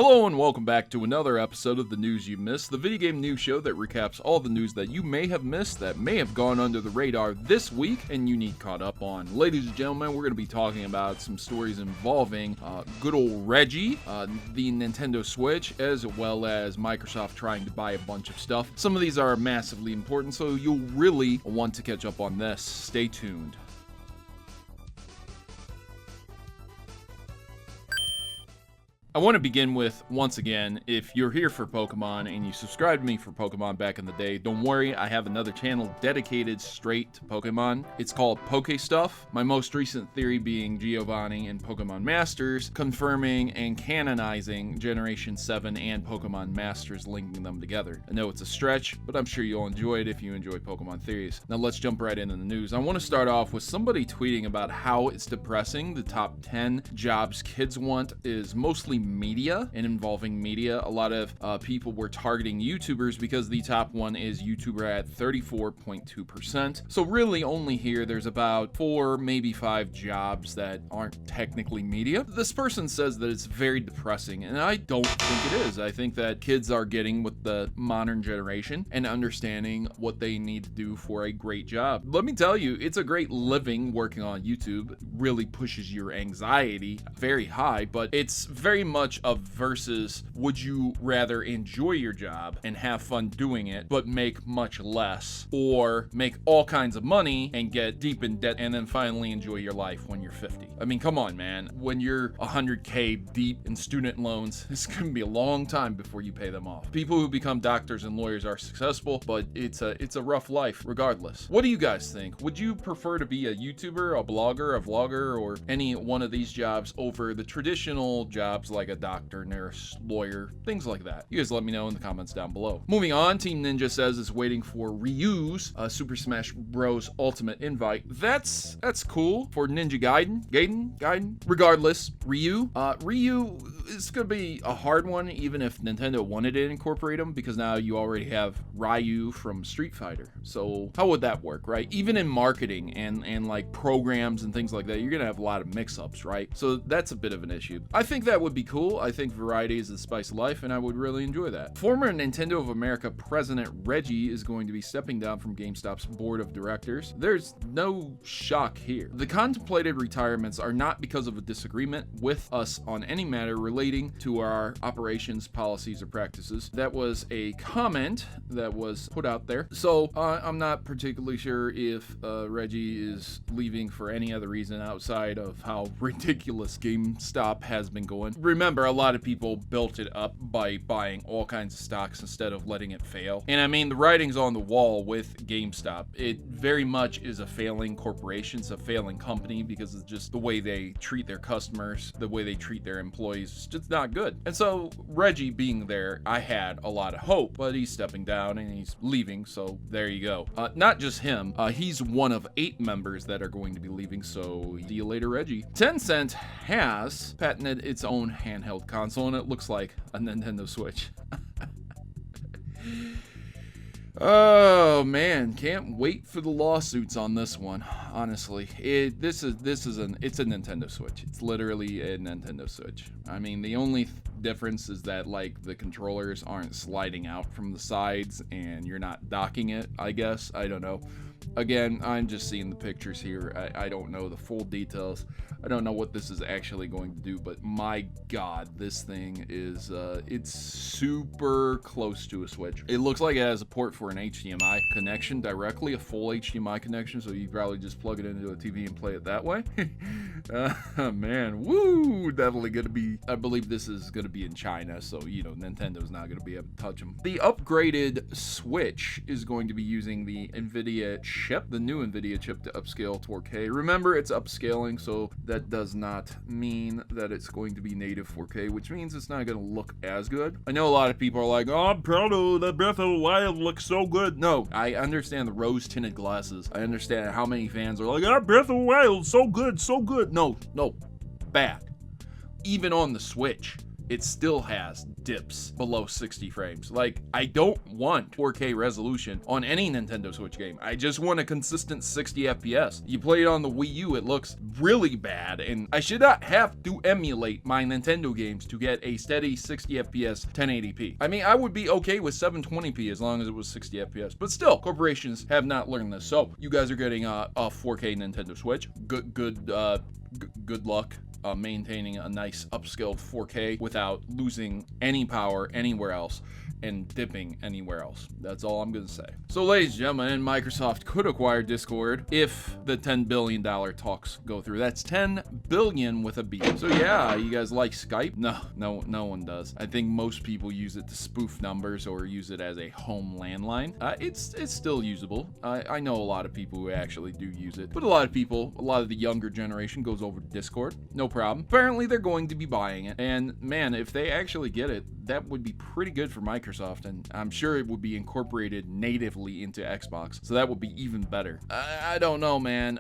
Hello and welcome back to another episode of The News You Missed, the video game news show that recaps all the news that you may have missed that may have gone under the radar this week and you need caught up on. Ladies and gentlemen, we're going to be talking about some stories involving good old Reggie, the Nintendo Switch, as well as Microsoft trying to buy a bunch of stuff. Some of these are massively important, so you'll really want to catch up on this. Stay tuned. I want to begin with, once again, if you're here for Pokemon and you subscribed to me for Pokemon back in the day, don't worry, I have another channel dedicated straight to Pokemon. It's called Poke Stuff, my most recent theory being Giovanni and Pokemon Masters, confirming and canonizing Generation 7 and Pokemon Masters, linking them together. I know it's a stretch, but I'm sure you'll enjoy it if you enjoy Pokemon theories. Now let's jump right into the news. I want to start off with somebody tweeting about how it's depressing the top 10 jobs kids want is mostly media and involving media. A lot of people were targeting YouTubers because the top one is YouTuber at 34.2%. So really only here there's about 4, maybe 5 jobs that aren't technically media. This person says that it's very depressing, and I don't think it is. I think that kids are getting with the modern generation and understanding what they need to do for a great job. Let me tell you, it's a great living working on YouTube. It really pushes your anxiety very high, but it's very much of versus would you rather enjoy your job and have fun doing it but make much less, or make all kinds of money and get deep in debt and then finally enjoy your life when you're 50. I mean, come on, man. When you're 100K deep in student loans, it's gonna be a long time before you pay them off. People who become doctors and lawyers are successful, but it's a rough life regardless. What do you guys think? Would you prefer to be a YouTuber, a blogger, a vlogger, or any one of these jobs over the traditional jobs like a doctor, nurse, lawyer, things like that? You guys let me know in the comments down below. Moving on, Team Ninja says is waiting for Ryu's Super Smash Bros. Ultimate invite. That's cool for Ninja Gaiden. Regardless, Ryu is gonna be a hard one, even if Nintendo wanted to incorporate him, because now you already have Ryu from Street Fighter. So how would that work, right? Even in marketing and like programs and things like that, you're gonna have a lot of mix-ups, right? So that's a bit of an issue. I think that would be cool. I think variety is the spice of life, and I would really enjoy that. Former Nintendo of America president Reggie is going to be stepping down from GameStop's board of directors. There's no shock here. The contemplated retirements are not because of a disagreement with us on any matter relating to our operations, policies, or practices. That was a comment that was put out there. So I'm not particularly sure if Reggie is leaving for any other reason outside of how ridiculous GameStop has been going. Remember, a lot of people built it up by buying all kinds of stocks instead of letting it fail. And I mean, the writing's on the wall with GameStop. It very much is a failing corporation. It's a failing company because it's just the way they treat their customers, the way they treat their employees. It's just not good. And so Reggie being there, I had a lot of hope, but he's stepping down and he's leaving. So there you go. Not just him. He's one of 8 members that are going to be leaving. So see you later, Reggie. Tencent has patented its own handheld console, and it looks like a Nintendo Switch. Oh man, can't wait for the lawsuits on this one. Honestly, it's a Nintendo Switch. It's literally a Nintendo Switch. I mean, the only difference is that like the controllers aren't sliding out from the sides and you're not docking it, I guess. I don't know. Again, I'm just seeing the pictures here. I don't know the full details. I don't know what this is actually going to do, but my God, this thing is, it's super close to a Switch. It looks like it has a port for an HDMI connection directly, a full HDMI connection, so you probably just plug it into a TV and play it that way. Man, woo, definitely gonna be, I believe this is gonna be in China, so, you know, Nintendo's not gonna be able to touch them. The upgraded Switch is going to be using the Nvidia chip, the new Nvidia chip, to upscale to 4K. Remember, it's upscaling, so that does not mean that it's going to be native 4K, which means it's not going to look as good. I know a lot of people are like, oh, Proto, that Breath of the Wild looks so good. No, I understand the rose-tinted glasses. I understand how many fans are like, oh, Breath of the Wild, so good, so good. No, bad. Even on the Switch, it still has dips below 60 frames. Like, I don't want 4K resolution on any Nintendo Switch game. I just want a consistent 60 FPS. You play it on the Wii U, it looks really bad, and I should not have to emulate my Nintendo games to get a steady 60 FPS 1080p. I mean, I would be okay with 720p as long as it was 60 FPS, but still, corporations have not learned this. So you guys are getting a 4K Nintendo Switch. Good luck maintaining a nice upscaled 4K without losing any power anywhere else and dipping anywhere else. That's all I'm gonna say. So ladies and gentlemen, Microsoft could acquire Discord if the $10 billion talks go through. That's 10 billion with a B. So yeah, you guys like Skype? No one does. I think most people use it to spoof numbers or use it as a home landline. It's still usable. I know a lot of people who actually do use it, but a lot of the younger generation goes over to Discord. No problem. Apparently they're going to be buying it, and man, if they actually get it, that would be pretty good for Microsoft, and I'm sure it would be incorporated natively into Xbox, so that would be even better. I don't know, man.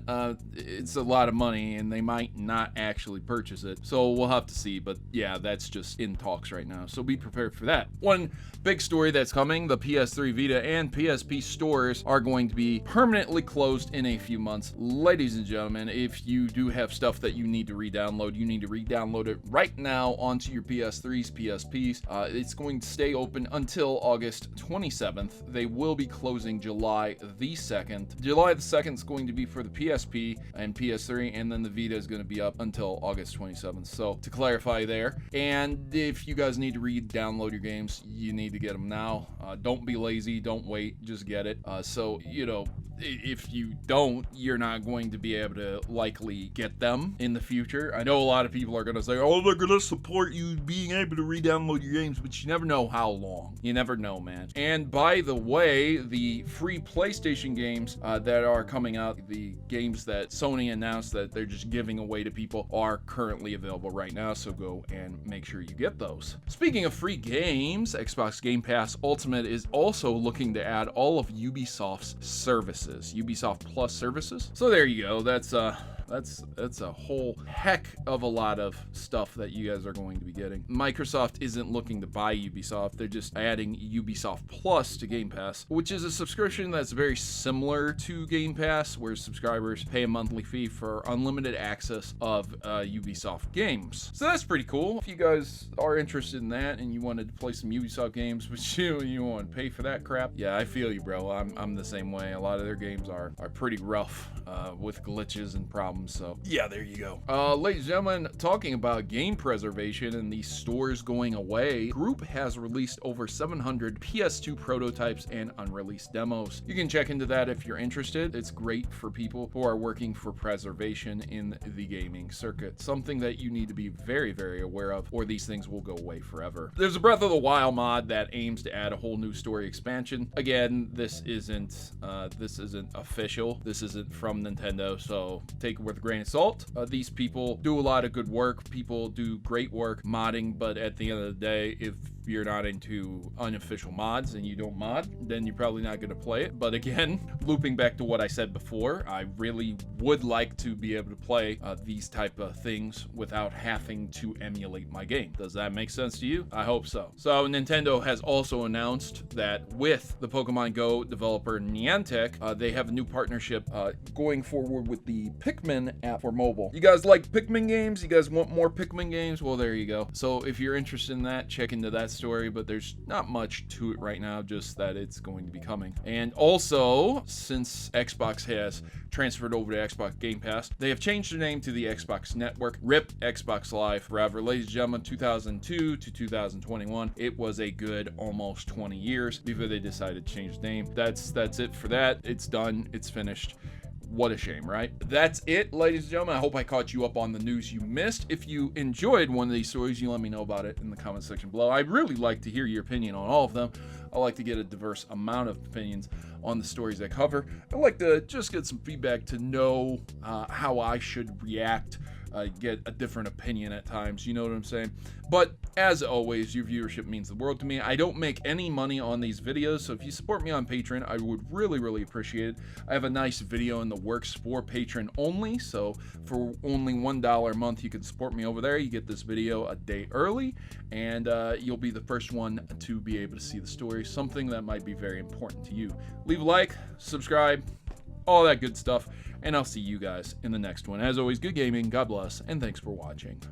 It's a lot of money, and they might not actually purchase it, so we'll have to see, but yeah, that's just in talks right now, so be prepared for that. One big story that's coming, the PS3, Vita, and PSP stores are going to be permanently closed in a few months. Ladies and gentlemen, if you do have stuff that you need to re-download, you need to re-download it right now onto your PS3s, PSPs. It's going to stay open until August 27th. They will be closing July the 2nd. July the 2nd is going to be for the PSP and PS3, and then the Vita is going to be up until August 27th. So to clarify there, and if you guys need to re-download your games, you need to get them now. Don't be lazy, don't wait, just get it. So, you know, if you don't, you're not going to be able to likely get them in the future. I know a lot of people are going to say, oh, they're going to support you being able to re-download your games, but you never know how long. You never know, man. And by the way, the free PlayStation games that are coming out, the games that Sony announced that they're just giving away to people, are currently available right now, so go and make sure you get those. Speaking of free games, Xbox Game Pass Ultimate is also looking to add all of Ubisoft's services. Ubisoft Plus services. So there you go. That's a whole heck of a lot of stuff that you guys are going to be getting. Microsoft isn't looking to buy Ubisoft. They're just adding Ubisoft Plus to Game Pass, which is a subscription that's very similar to Game Pass, where subscribers pay a monthly fee for unlimited access of Ubisoft games. So that's pretty cool. If you guys are interested in that and you wanted to play some Ubisoft games, but you want to pay for that crap, yeah, I feel you, bro. I'm the same way. A lot of their games are pretty rough with glitches and problems. So yeah, there you go. Ladies and gentlemen, talking about game preservation and these stores going away, Group has released over 700 PS2 prototypes and unreleased demos. You can check into that if you're interested. It's great for people who are working for preservation in the gaming circuit. Something that you need to be very, very aware of, or these things will go away forever. There's a Breath of the Wild mod that aims to add a whole new story expansion. Again, this isn't official. This isn't from Nintendo, so take it with a grain of salt. These people do a lot of good work. People do great work modding, but at the end of the day, if you're not into unofficial mods and you don't mod, then you're probably not going to play it. But again, looping back to what I said before, I really would like to be able to play these type of things without having to emulate my game. Does that make sense to you? I hope so. So Nintendo has also announced that with the Pokemon Go developer Niantic, they have a new partnership going forward with the Pikmin app for mobile. You guys like Pikmin games? You guys want more Pikmin games? Well, there you go. So if you're interested in that, check into that story, but there's not much to it right now, just that it's going to be coming. And also, since Xbox has transferred over to Xbox Game Pass, they have changed their name to the Xbox Network. RIP Xbox Live forever. Ladies and gentlemen, 2002 to 2021, it was a good almost 20 years before they decided to change the name. That's it for that. It's done. It's finished. What a shame, right? That's it, ladies and gentlemen. I hope I caught you up on the news you missed. If you enjoyed one of these stories, you let me know about it in the comment section below. I'd really like to hear your opinion on all of them. I like to get a diverse amount of opinions on the stories I cover. I like to just get some feedback to know how I should react get a different opinion at times, you know what I'm saying? But as always, your viewership means the world to me. I don't make any money on these videos, so if you support me on Patreon, I would really appreciate it. I have a nice video in the works for Patreon only, so for only $1 a month, you can support me over there. You get this video a day early, and you'll be the first one to be able to see the story, something that might be very important to you. Leave a like, subscribe, all that good stuff, and I'll see you guys in the next one. As always, good gaming, God bless, and thanks for watching.